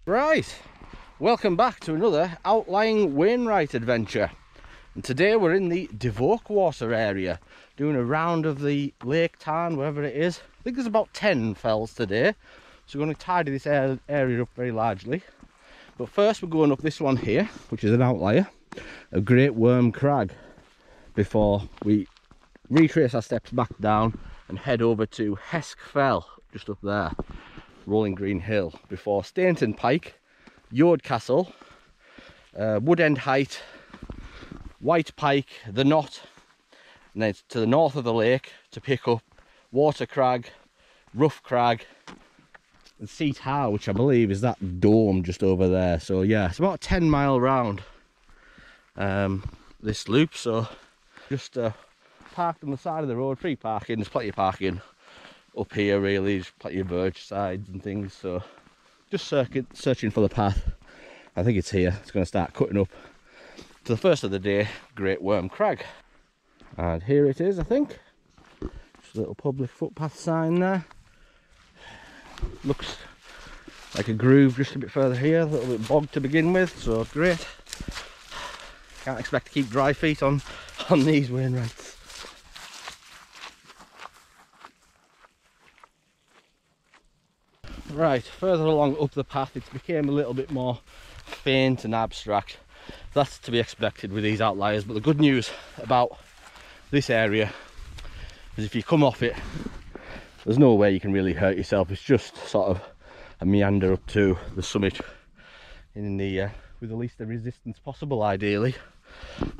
Right, welcome back to another outlying Wainwright adventure. And today we're in the Devoke Water area, doing a round of the Lake Tarn, wherever it is. I think there's about 10 fells today, so we're going to tidy this area up very largely. But first we're going up this one here, which is an outlier, a Great Worm Crag, before we retrace our steps back down and head over to Hesk Fell, just up there. Rolling Green Hill, before Stainton Pike, Yoadcastle, Wood End Height, White Pike, the Knott, and then to the north of the lake to pick up Water Crag, Rough Crag, and Seat Howe, which I believe is that dome just over there. So yeah, it's about a 10-mile round, this loop. So just parked on the side of the road, free parking. There's plenty of parking up here, really. There's plenty of verge sides and things, so just searching for the path. I think it's here. It's going to start cutting up to the first of the day, Great Worm Crag, and here it is. I think just a little public footpath sign there. Looks like a groove just a bit further here, a little bit bogged to begin with, so great. Can't expect to keep dry feet on these Wainwrights. Right, further along up the path, it became a little bit more faint and abstract. That's to be expected with these outliers, but the good news about this area is if you come off it, there's no way you can really hurt yourself. It's just sort of a meander up to the summit in the with the least of resistance possible, ideally.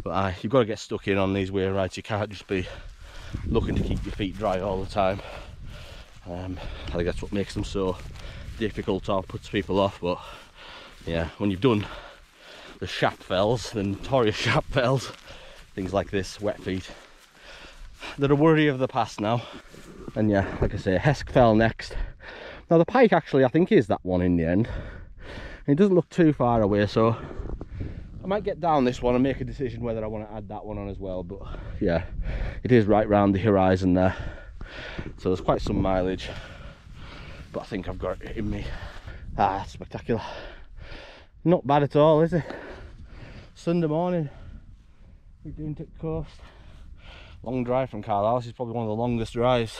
But you've got to get stuck in on these Wainwrights. You can't just be looking to keep your feet dry all the time. I think that's what makes them so difficult or puts people off. But yeah, when you've done the Shap Fells, the notorious Shap Fells, things like this, wet feet, they're a worry of the past now. And yeah, like I say, Hesk Fell next. Now the Pike actually I think is that one in the end. It doesn't look too far away, so I might get down this one and make a decision whether I want to add that one on as well. But yeah, it is right round the horizon there, so there's quite some mileage, but I think I've got it in me. Spectacular. Not bad at all, is it? Sunday morning, we're doing to the coast. Long drive from Carlisle. This is probably one of the longest drives.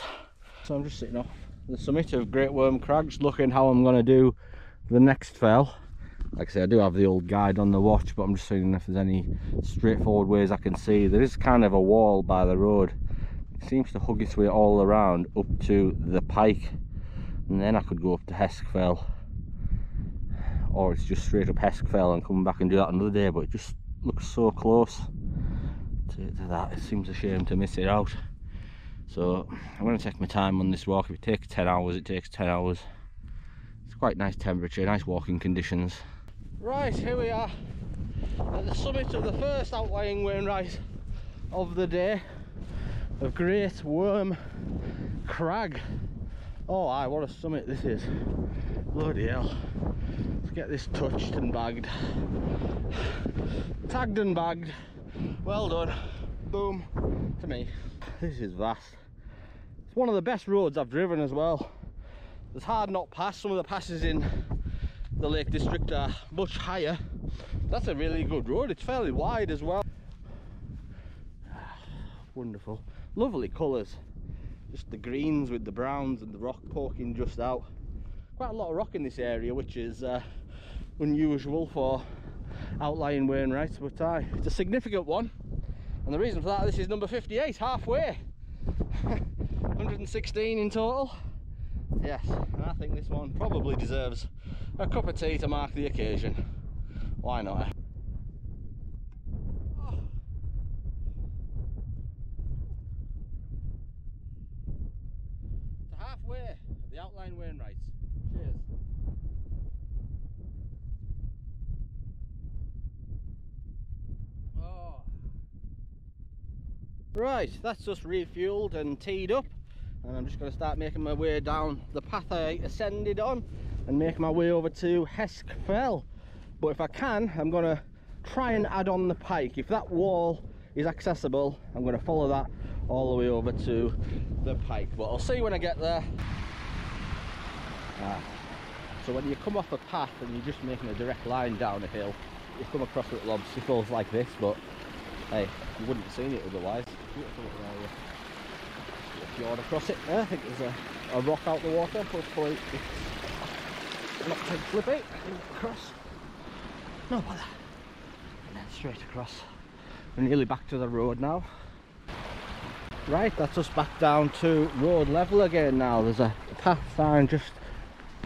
So I'm just sitting off the summit of Great Worm Crag, just looking how I'm going to do the next fell. Like I say, I do have the old guide on the watch, but I'm just seeing if there's any straightforward ways I can see. There is kind of a wall by the road. It seems to hug its way all around up to the Pike, and then I could go up to Hesk Fell, or it's just straight up Hesk Fell and come back and do that another day. But it just looks so close to that, it seems a shame to miss it out. So I'm going to take my time on this walk. If it takes 10 hours, it takes 10 hours. It's quite nice temperature, nice walking conditions. Right, here we are at the summit of the first outlying Wainwright of the day, of Great Worm Crag. Oh aye, what a summit this is. Bloody hell. Let's get this touched and bagged. Tagged and bagged. Well done. Boom. To me. This is vast. It's one of the best roads I've driven as well. There's hard Knott Pass. Some of the passes in the Lake District are much higher. That's a really good road. It's fairly wide as well. Wonderful. Lovely colours. Just the greens with the browns and the rock poking just out. Quite a lot of rock in this area, which is unusual for outlying Wainwrights, but it's a significant one. And the reason for that, this is number 58, halfway. 116 in total. Yes, and I think this one probably deserves a cup of tea to mark the occasion. Why not? To halfway of the outlying Wainwrights. Cheers. Oh. Right, that's just refueled and teed up, and I'm just going to start making my way down the path I ascended on and make my way over to Hesk Fell. But if I can, I'm going to try and add on the Pike. If that wall is accessible, I'm going to follow that all the way over to the Pike, but I'll see when I get there. So when you come off a path and you're just making a direct line down a hill, you come across little obstacles like this, but hey, you wouldn't have seen it otherwise. Beautiful little area. Fjord across it there. I think there's a rock out the water, hopefully it's not too flippy. Across. No bother. And then straight across. We're nearly back to the road now. Right, that's us back down to road level again now. There's a path sign just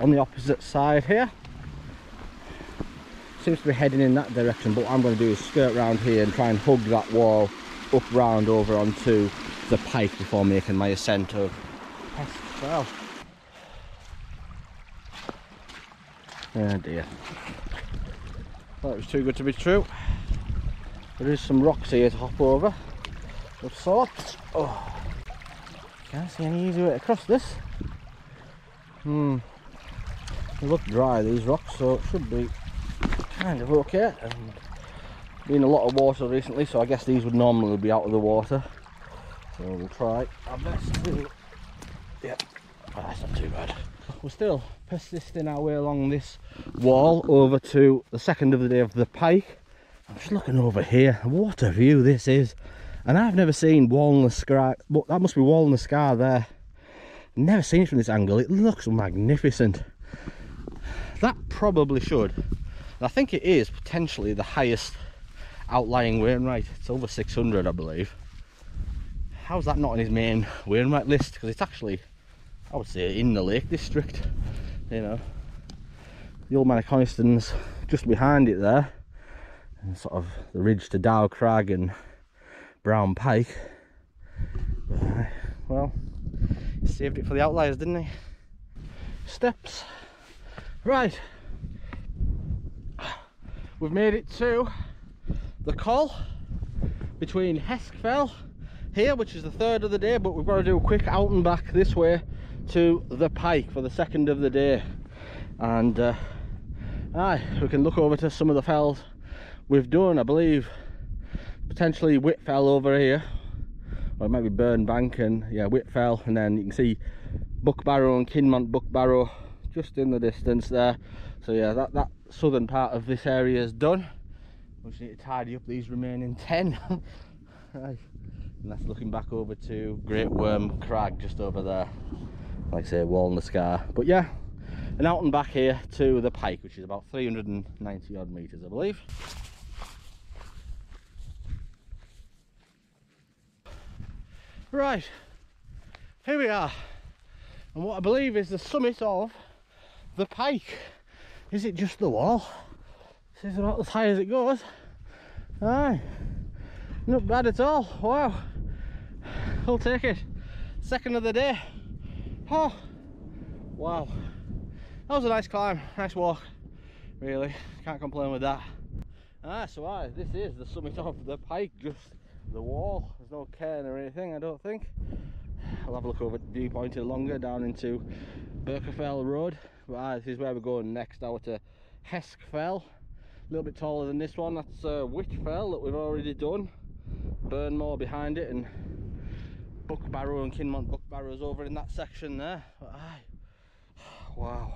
on the opposite side here. Seems to be heading in that direction, but what I'm going to do is skirt around here and try and hug that wall up round over onto the pike before making my ascent of Hesk Fell. Oh dear. Thought it was too good to be true. There is some rocks here to hop over of sorts. Oh, can't see any easy way across this. They look dry, these rocks, so it should be kind of okay. And been a lot of water recently, so I guess these would normally be out of the water. So we'll try our best to. Yeah, that's not too bad. We're still persisting our way along this wall over to the second of the day of the pike. I'm just looking over here. What a view this is! And I've never seen Walnut Scar. But that must be Walnut Scar there. Never seen it from this angle. It looks magnificent. That probably should. And I think it is potentially the highest outlying Wainwright. It's over 600, I believe. How's that not on his main Wainwright list? Because it's actually, I would say, in the Lake District. You know, the old man of Coniston's just behind it there, and sort of the ridge to Dow Crag and Brown Pike. Well, he saved it for the outliers, didn't he? Steps. Right, we've made it to the col between Hesk Fell here, which is the third of the day, but we've got to do a quick out and back this way to the pike for the second of the day. And we can look over to some of the fells we've done. I believe potentially Whitfell over here, or it might be Burnbank, and yeah, Whitfell, and then you can see Buckbarrow and Kinmont Buckbarrow just in the distance there. So yeah, that southern part of this area is done. We just need to tidy up these remaining 10. Right. And that's looking back over to Great Worm Crag just over there, like I say, Walnut Scar. But yeah, and out and back here to the pike, which is about 390 odd metres, I believe. Right, here we are, and what I believe is the summit of the pike. Is it just the wall? This is about as high as it goes. Aye, not bad at all. Wow, I'll take it. Second of the day. Oh, wow, that was a nice climb, nice walk, really, can't complain with that. So this is the summit of the pike, just the wall. There's no cairn or anything, I don't think. I'll have a look over at the viewpoint longer down into Birker Road. But this is where we're going next, out to Hesk Fell. A little bit taller than this one. That's Whitfell that we've already done. Burnmore behind it, and Buckbarrow and Kinmont Buckbarrow's over in that section there. But wow,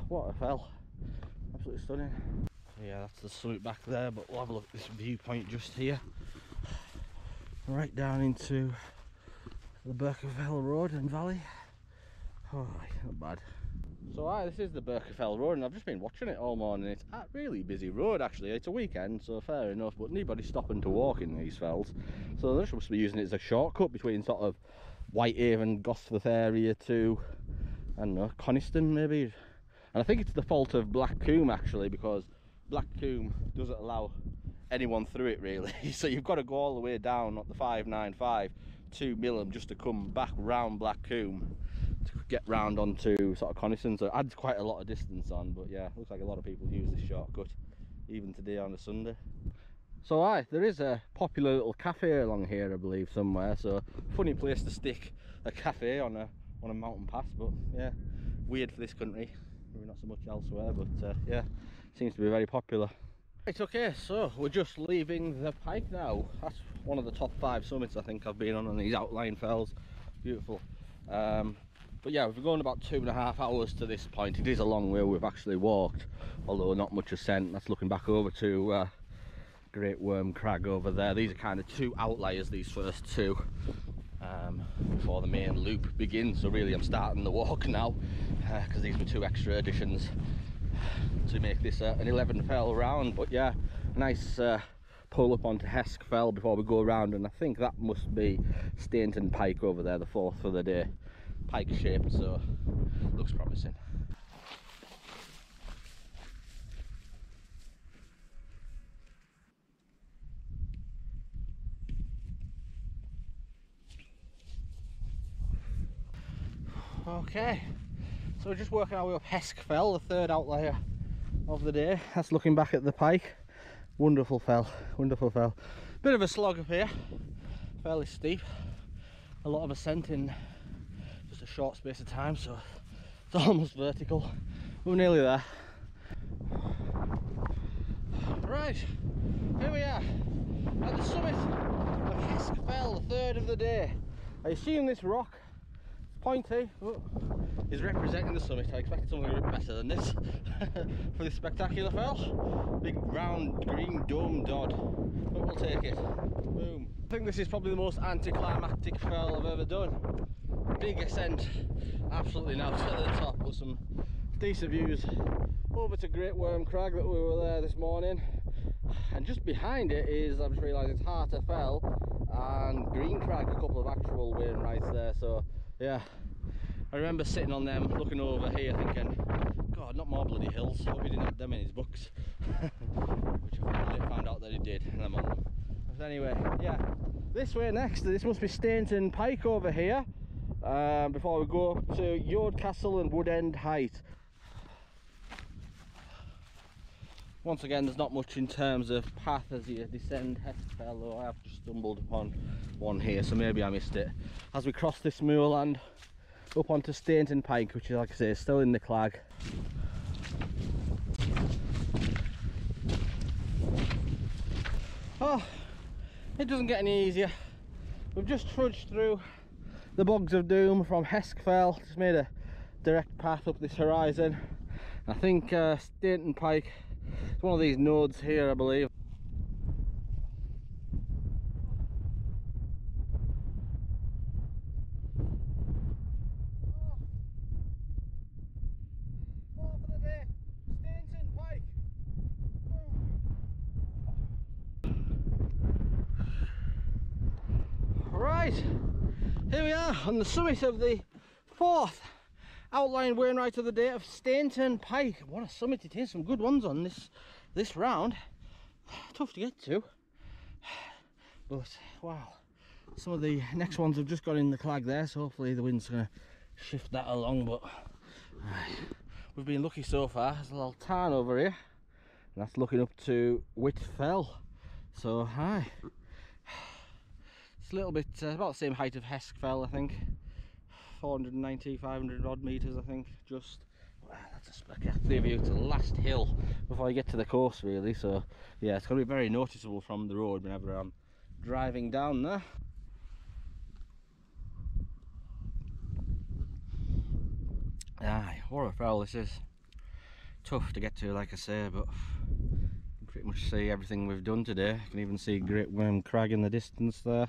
what a fell, absolutely stunning. Yeah, that's the summit back there, but we'll have a look at this viewpoint just here, right down into the Birker Road and valley. Oh, not bad. So this is the Birker Road, and I've just been watching it all morning. It's a really busy road actually. It's a weekend, so fair enough, but nobody's stopping to walk in these fells, so they're supposed to be using it as a shortcut between sort of Whitehaven, Gosforth area to, I don't know, Coniston maybe. And I think it's the fault of Black Combe actually, because Black Combe doesn't allow anyone through it really. So you've got to go all the way down up the 595 to Millom just to come back round Black Combe to get round onto sort of Coniston. So it adds quite a lot of distance on, but yeah, looks like a lot of people use this shortcut even today on a Sunday. So there is a popular little cafe along here, I believe, somewhere. So funny place to stick a cafe on a mountain pass, but yeah, weird for this country, maybe not so much elsewhere, but yeah, seems to be very popular. Right, okay, so we're just leaving the pike now. That's one of the top 5 summits I think I've been on these outlying fells. Beautiful. But yeah, we've gone about 2.5 hours to this point. It is a long way we've actually walked, although not much ascent. That's looking back over to Great Worm Crag over there. These are kind of two outliers, these first two, before the main loop begins. So really I'm starting the walk now, because these were 2 extra additions to make this an 11 fell round. But yeah, nice pull up onto Hesk fell before we go around, and I think that must be Stainton Pike over there, the 4th for the day. Pike shaped, so looks promising. Okay, so we're just working our way up Hesk fell, the 3rd outlier of the day. That's looking back at the Pike. Wonderful fell, wonderful fell. Bit of a slog up here, fairly steep. A lot of ascent in just a short space of time, so it's almost vertical. We're nearly there. Right, here we are at the summit of Hesk fell, the 3rd of the day. I assume this rock, it's pointy, is representing the summit. I expected something a bit better than this for this spectacular fell. Big round green dome dod, but we'll take it. Boom. I think this is probably the most anticlimactic fell I've ever done. Big ascent, absolutely now to the top, but some decent views over to Great Worm Crag that we were there this morning. And just behind it is, I've just realised, it's Harter Fell and Green Crag, a couple of actual wainwrights there. So yeah, I remember sitting on them looking over here thinking, God, not more bloody hills. Hope he didn't have them in his books. Which I found out that he did, and I'm on them. But anyway, yeah, this way next, this must be Stainton Pike over here, before we go up to Yoadcastle and Woode Height. Once again, there's not much in terms of path as you descend Hesk fell, though I have just stumbled upon one here, so maybe I missed it. As we cross this moorland up onto Stainton Pike, which is, like I say, still in the clag. Oh, it doesn't get any easier. We've just trudged through the bogs of doom from Hesk fell, just made a direct path up this horizon. I think Stainton Pike, it's one of these nodes here, I believe. More for the day, Stainton Pike. Right, here we are on the summit of the 4th outlying wainwright of the day of Stainton Pike. What a summit it is, some good ones on this round. Tough to get to, but wow, some of the next ones have just got in the clag there, so hopefully the wind's going to shift that along. But we've been lucky so far. There's a little tarn over here, and that's looking up to Whit Fell. So hi, it's a little bit about the same height of Hesk Fell, I think. 490, 500 odd metres, I think. Just, wow, that's a spectacular view to the last hill before you get to the course, really. So yeah, it's going to be very noticeable from the road whenever I'm driving down there. Aye, what a fell this is. Tough to get to, like I say, but you can pretty much see everything we've done today. You can even see Great Worm Crag in the distance there.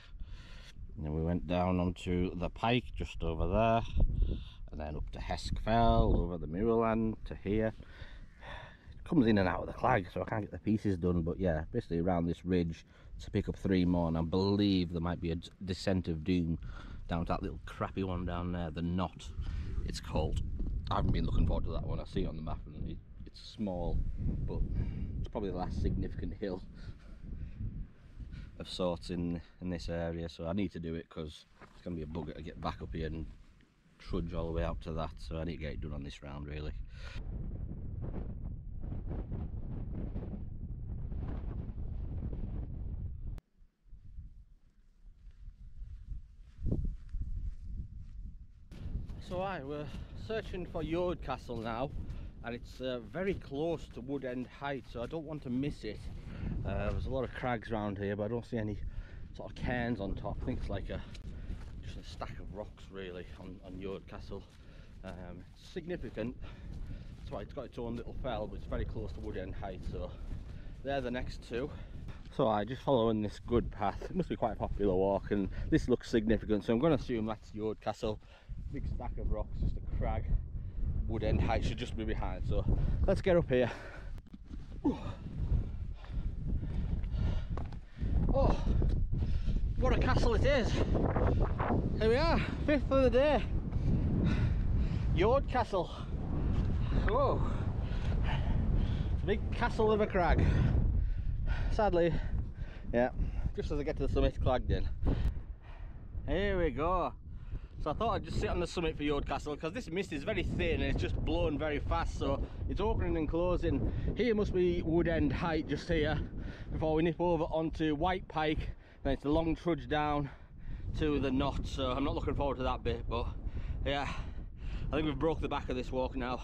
And then we went down onto the Pike just over there, and then up to Hesk Fell, over the moorland to here. It comes in and out of the clag, so I can't get the pieces done, but yeah, basically around this ridge to pick up 3 more, and I believe there might be a descent of doom down to that little crappy one down there, the Knott it's called. I haven't been looking forward to that one. I see it on the map and it's small, but it's probably the last significant hill of sorts in this area, so I need to do it because it's going to be a bugger to get back up here and trudge all the way out to that, so I need to get it done on this round really. So we're searching for Yoadcastle now, and it's very close to Woode Height, so I don't want to miss it. There's a lot of crags around here, but I don't see any sort of cairns on top. I think it's like just a stack of rocks really on Yoadcastle. It's significant. That's why it's got its own little fell, but it's very close to Woode End Height, so they're the next two. So I just following this good path. It must be quite a popular walk, and this looks significant, so I'm going to assume that's Yoadcastle. Big stack of rocks, just a crag. Woode End Height should just be behind, so let's get up here. Oh, what a castle it is. Here we are, 5th of the day. Yoadcastle. Whoa, it's a big castle of a crag. Sadly, yeah, just as I get to the summit, clagged in. Here we go. So I thought I'd just sit on the summit for Yoadcastle because this mist is very thin and it's just blowing very fast, so it's opening and closing. Here must be Woode End Height, just here, before we nip over onto White Pike. Then it's the long trudge down to the Knott, so I'm not looking forward to that bit, but yeah, I think we've broke the back of this walk now.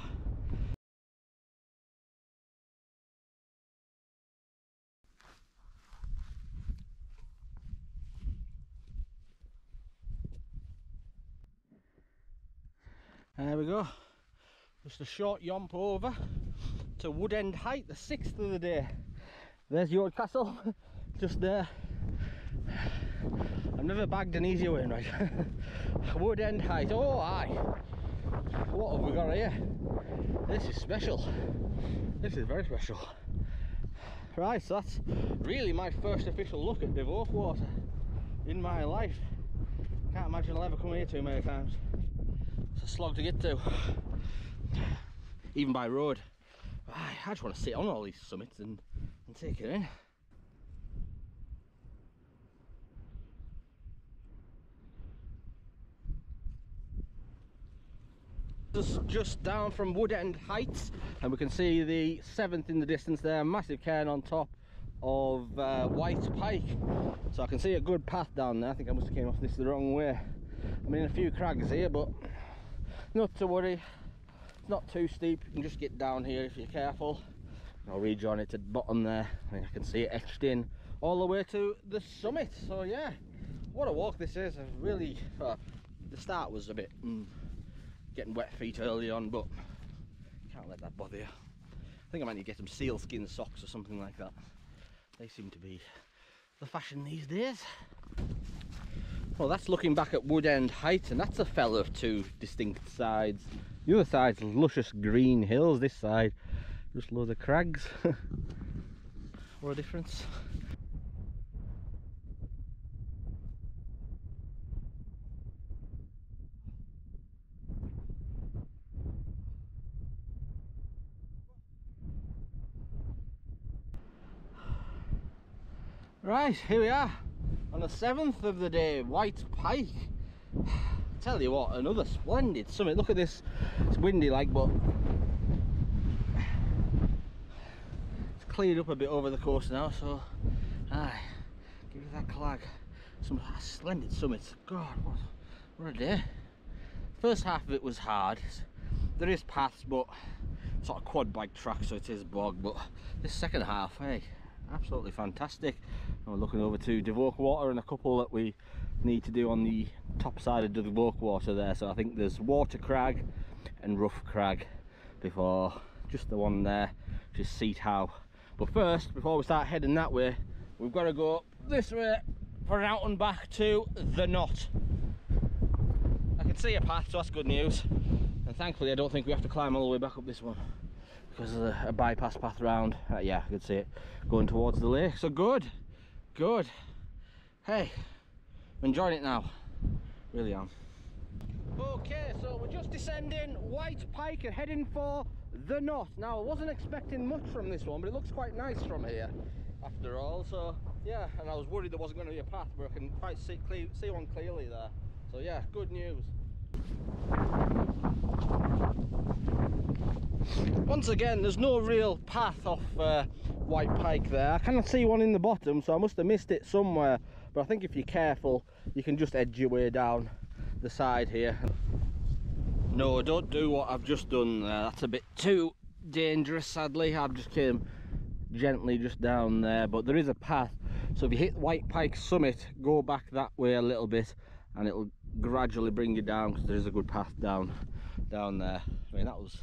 There we go, just a short yomp over to Woode End Height, the 6th of the day. There's Yoadcastle, just there. I've never bagged an easier way, right? Woode End Height, oh aye. What have we got here? This is special. This is very special. Right, so that's really my first official look at Devoke Water in my life. Can't imagine I'll ever come here too many times. It's a slog to get to, even by road. I just want to sit on all these summits and take it in. Just down from Woode End Heights, and we can see the 7th in the distance there, massive cairn on top of White Pike. So I can see a good path down there. I think I must have came off this the wrong way. I'm in a few crags here, but not to worry, it's not too steep. You can just get down here if you're careful. I'll rejoin it at the bottom there. I think I can see it etched in all the way to the summit. So yeah, what a walk this is. I've really, the start was a bit getting wet feet early on, but can't let that bother you. I think I might need to get some sealskin socks or something like that. They seem to be the fashion these days. Well, that's looking back at Woode End Height, and that's a fell of two distinct sides. The other side's luscious green hills, this side just loads of crags. What a difference. Right, here we are on the 7th of the day, White Pike. Tell you what, another splendid summit. Look at this, it's windy like, but it's cleared up a bit over the coast now, so aye, give it that clag. Some splendid summits. God, what a day. First half of it was hard. There is paths, but sort of quad bike track, so it is bog, but this second half, hey, absolutely fantastic. And we're looking over to Devoke Water and a couple that we need to do on the top side of Devoke Water there. So I think there's Water Crag and Rough Crag before just the one there, which is Seat How. But first, before we start heading that way, we've got to go this way for an out and back to the Knott. I can see a path, so that's good news. And thankfully I don't think we have to climb all the way back up this one, because of a bypass path round. Yeah, I could see it going towards the lake. So good, good. Hey, I'm enjoying it now, really am. Okay, so we're just descending White Pike and heading for the Knott. Now, I wasn't expecting much from this one, but it looks quite nice from here after all. So yeah, and I was worried there wasn't going to be a path, but I can quite see one clearly there. So yeah, good news. Once again, there's no real path off White Pike there. I cannot see one in the bottom, so I must have missed it somewhere. But I think if you're careful, you can just edge your way down the side here. No, don't do what I've just done there. That's a bit too dangerous, sadly. I've just came gently just down there, but there is a path. So if you hit White Pike summit, go back that way a little bit, and it'll gradually bring you down, because there is a good path down there. I mean, that was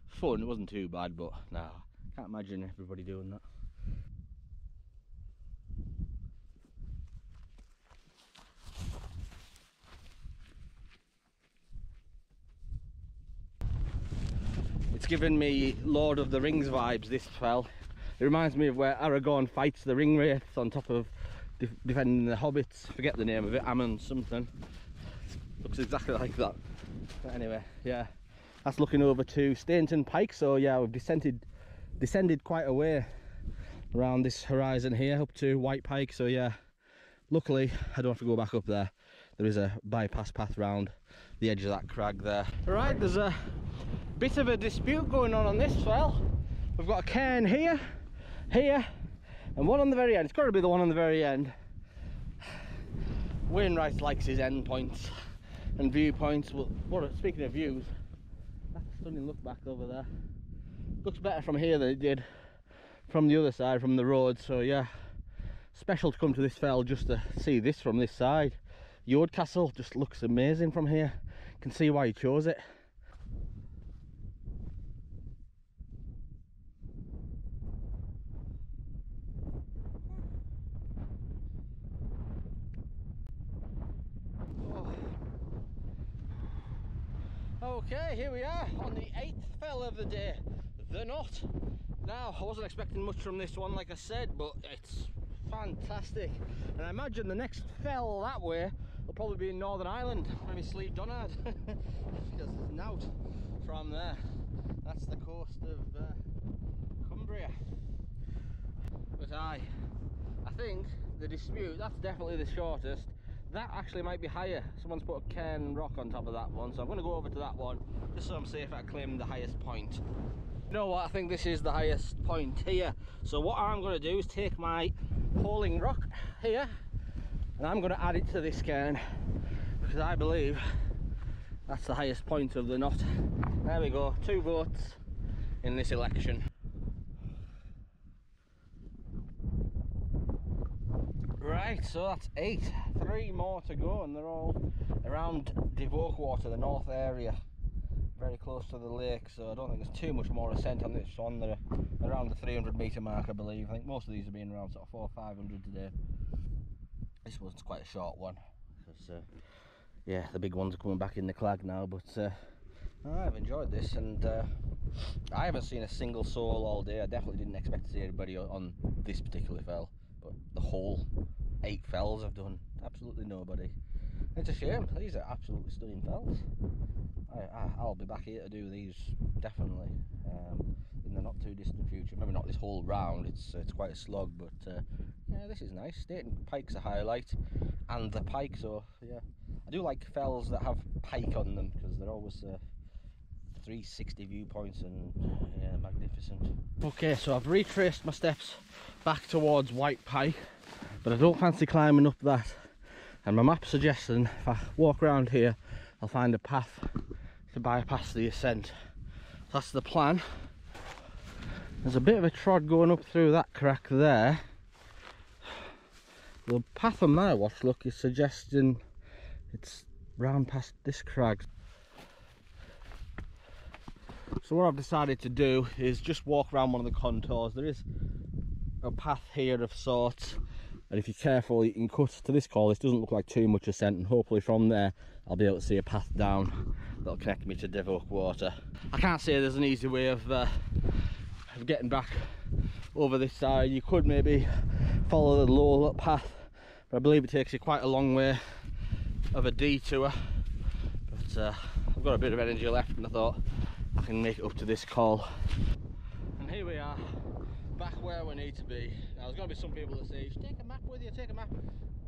fun, it wasn't too bad, but no, can't imagine everybody doing that. It's given me Lord of the Rings vibes, this fell. It reminds me of where Aragorn fights the ring wraiths on top of defending the hobbits. Forget the name of it, Ammon something. Looks exactly like that. But anyway, yeah, that's looking over to Stainton Pike. So yeah, we've descended quite a way around this horizon here up to White Pike. So yeah, luckily I don't have to go back up there. There is a bypass path round the edge of that crag there. Right, there's a bit of a dispute going on this fell. We've got a cairn here, and one on the very end. It's got to be the one on the very end. Wainwright likes his end points and viewpoints. Well, speaking of views, that's a stunning look back over there. Looks better from here than it did from the other side, from the road. So yeah, special to come to this fell just to see this from this side. Yoadcastle just looks amazing from here. Can see why he chose it. Okay, here we are on the 8th fell of the day, the Knott. Now, I wasn't expecting much from this one, like I said, but it's fantastic. And I imagine the next fell that way will probably be in Northern Ireland, maybe Slieve Donard, because there's Knott from there. That's the coast of Cumbria. But I think the dispute, that's definitely the shortest. That actually might be higher. Someone's put a cairn rock on top of that one, so I'm going to go over to that one just so I'm safe at claiming the highest point. You know what, I think this is the highest point here. So what I'm going to do is take my hauling rock here and I'm going to add it to this cairn, because I believe that's the highest point of the Knott. There we go, 2 votes in this election. Right, so that's 8. 3 more to go, and they're all around Devoke Water, the north area, very close to the lake. So I don't think there's too much more ascent on this one. They're around the 300 metre mark, I believe. I think most of these have been around sort of 400 or 500 today. This one's quite a short one, because yeah, the big ones are coming back in the clag now. But I've enjoyed this, and I haven't seen a single soul all day. I definitely didn't expect to see anybody on this particular fell. But the whole 8 fells I've done, absolutely nobody. It's a shame. These are absolutely stunning fells. I'll be back here to do these definitely in the not too distant future. Maybe not this whole round, it's quite a slog, but yeah, this is nice. Stainton Pike's a highlight, and the pike. So yeah, I do like fells that have pike on them, because they're always 360 viewpoints, and yeah, magnificent. Okay, so I've retraced my steps back towards White Pike, but I don't fancy climbing up that, and my map's suggesting if I walk around here I'll find a path to bypass the ascent. So that's the plan. There's a bit of a trod going up through that crack there. The path on my watch look is suggesting it's round past this crag. So what I've decided to do is just walk around one of the contours. There is a path here of sorts, and if you're careful you can cut to this call. This doesn't look like too much ascent, and hopefully from there I'll be able to see a path down that'll connect me to Devoke Water. I can't say there's an easy way of getting back over this side. You could maybe follow the low path, but I believe it takes you quite a long way of a detour. But I've got a bit of energy left, and I thought I can make it up to this call. And here we are, back where we need to be. Now there's going to be some people that say, you should take a map with you, take a map.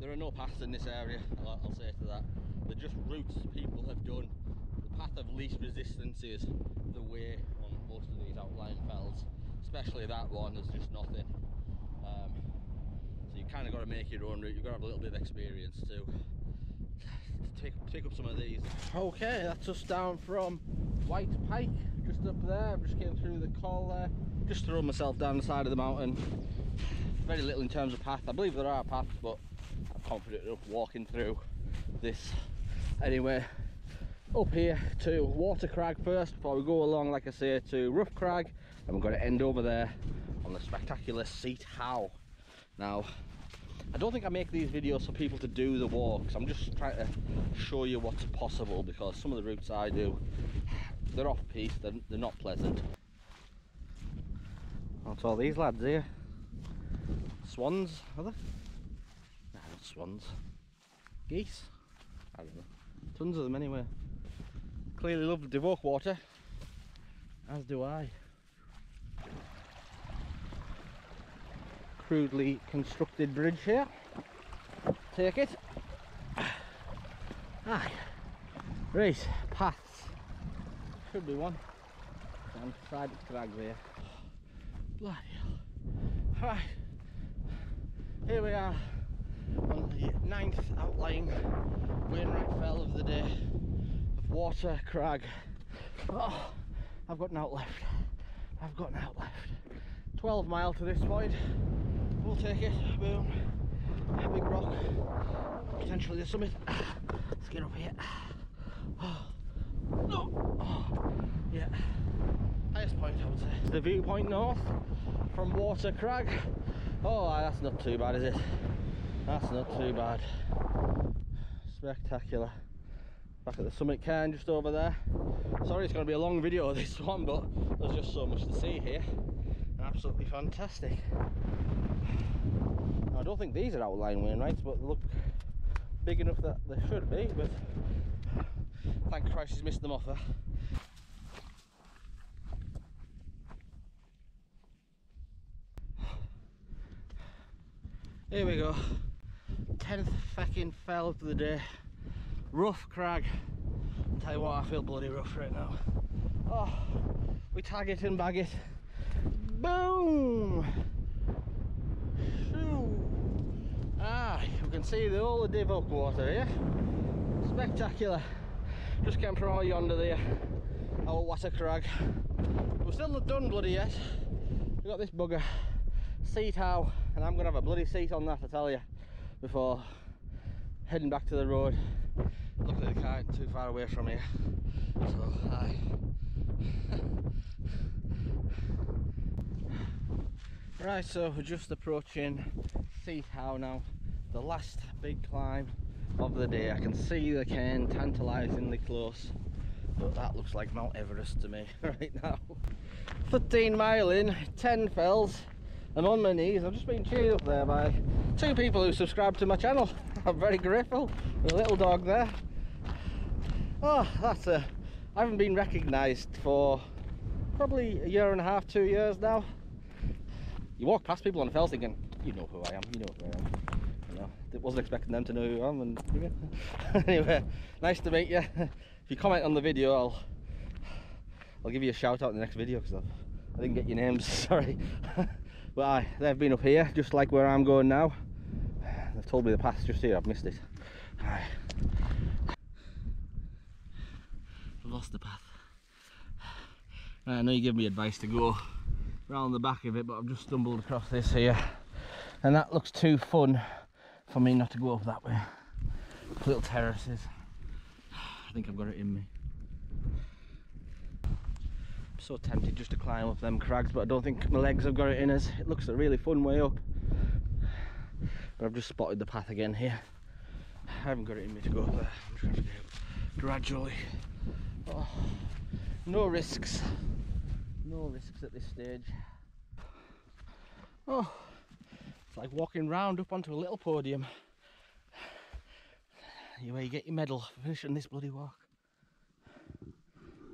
There are no paths in this area, I'll say to that. They're just routes people have done. The path of least resistance is the way on most of these outlying fells, especially that one. There's just nothing. So you kind of got to make your own route. You've got to have a little bit of experience too. Take up some of these. Okay, that's us down from White Pike, just up there. I've just came through the col there, just thrown myself down the side of the mountain. Very little in terms of path. I believe there are paths, but I'm confident of walking through this Anyway, up here to Water Crag first before we go along, like I say, to Rough Crag, and we're going to end over there on the spectacular Seat Howe. Now, I don't think I make these videos for people to do the walks. I'm just trying to show you what's possible, because some of the routes I do, they're off-piste, they're not pleasant. What's all these lads here? Swans, are they? No, not swans. Geese? I don't know. Tons of them anyway. Clearly love Devoke Water, as do I. Crudely constructed bridge here. Take it. Aye. Right, paths. Should be one. Down the side of the crag there. Bloody hell. Right. Here we are on the 9th outlying Wainwright Fell of the day of Water Crag. Oh, I've got an out left. I've got an out left. 12 mile to this point. We'll take it. Boom. Big rock. Potentially the summit. Let's get up here. Oh. No. Oh. Yeah. Highest point, I would say. The viewpoint north from Water Crag. Oh, that's not too bad, is it? That's not too bad. Spectacular. Back at the summit cairn just over there. Sorry it's going to be a long video this one, but there's just so much to see here. Absolutely fantastic. I don't think these are outlying Wainwrights, but they look big enough that they should be, but thank Christ he's missed them off there. Here we go. 10th fucking fell of the day. Rough Crag. I'll tell you what, I feel bloody rough right now. Oh, we tag it and bag it. Boom! Shoo! Ah, you can see all the Devoke Water here. Spectacular. Just came from all yonder there. Our Water Crag. We're still not done bloody yet. We've got this bugger. Seat Howe, and I'm going to have a bloody seat on that, I tell you, before heading back to the road. Luckily the car isn't too far away from here, so aye. Right, so we're just approaching Seat Howe now, the last big climb of the day. I can see the cairn tantalisingly close, but that looks like Mount Everest to me right now. 15 mile in, 10 fells. I'm on my knees. I've just been cheered up there by 2 people who subscribe to my channel. I'm very grateful. The little dog there. Oh, that's I haven't been recognised for probably a year and a half, 2 years now. You walk past people on the fells thinking, you know who I am, you know who I am. You know, wasn't expecting them to know who I am. And anyway, nice to meet you. If you comment on the video, I'll give you a shout out in the next video, because I didn't get your names. Sorry. But aye, they've been up here, just like where I'm going now. They've told me the path's just here, I've missed it. Aye. I've lost the path. I know you gave me advice to go round the back of it, but I've just stumbled across this here. And that looks too fun for me not to go up that way. Little terraces. I think I've got it in me. So tempted just to climb up them crags, but I don't think my legs have got it in us. It looks a really fun way up, but I've just spotted the path again here. I haven't got it in me to go up there. I'm just going to get up gradually. Oh, no risks at this stage. Oh, it's like walking round up onto a little podium where you get your medal for finishing this bloody walk.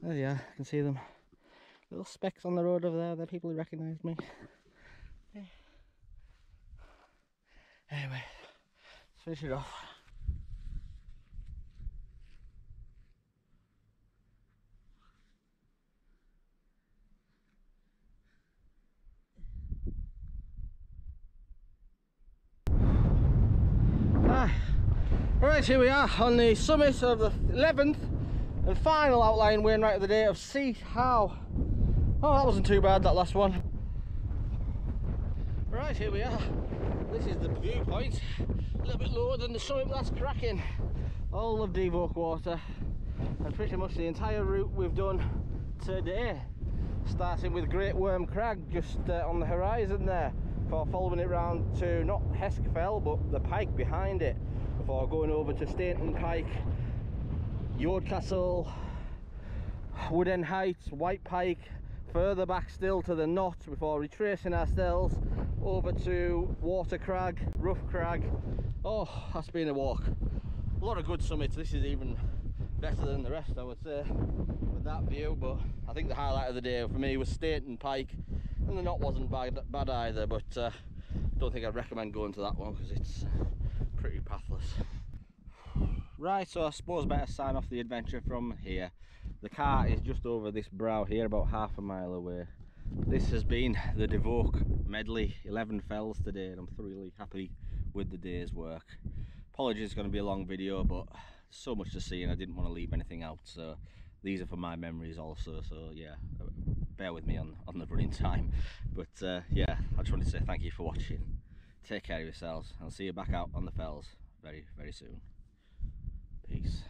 There they are, I can see them. Little specks on the road over there, they're people who recognise me. Yeah. Anyway, let's finish it off. Right, here we are on the summit of the 11th and final outlying Wainwright of the day of Seat Howe. Oh, that wasn't too bad, that last one. Right, here we are. This is the viewpoint. A little bit lower than the summit, but that's cracking. all of Devoke Water, and pretty much the entire route we've done today, starting with Great Worm Crag just on the horizon there, before following it round to not Hesk Fell but the pike behind it, before going over to Stainton Pike, Yoadcastle, Woode Heights, White Pike, further back still to the Knott, before retracing ourselves over to Water Crag, Rough Crag. Oh, that's been a walk. A lot of good summits. This is even better than the rest, I would say, with that view. But I think the highlight of the day for me was Stainton Pike, and the Knott wasn't bad either, but don't think I'd recommend going to that one because it's pretty pathless. Right, so I suppose better sign off the adventure from here. The car is just over this brow here, about half a mile away. This has been the Devoke Medley, 11 fells today, and I'm thoroughly happy with the day's work. Apologies, it's going to be a long video, but so much to see and I didn't want to leave anything out, so these are for my memories also, so yeah, bear with me on the running time. But yeah, I just wanted to say thank you for watching. Take care of yourselves, I'll see you back out on the fells very, very soon. Peace.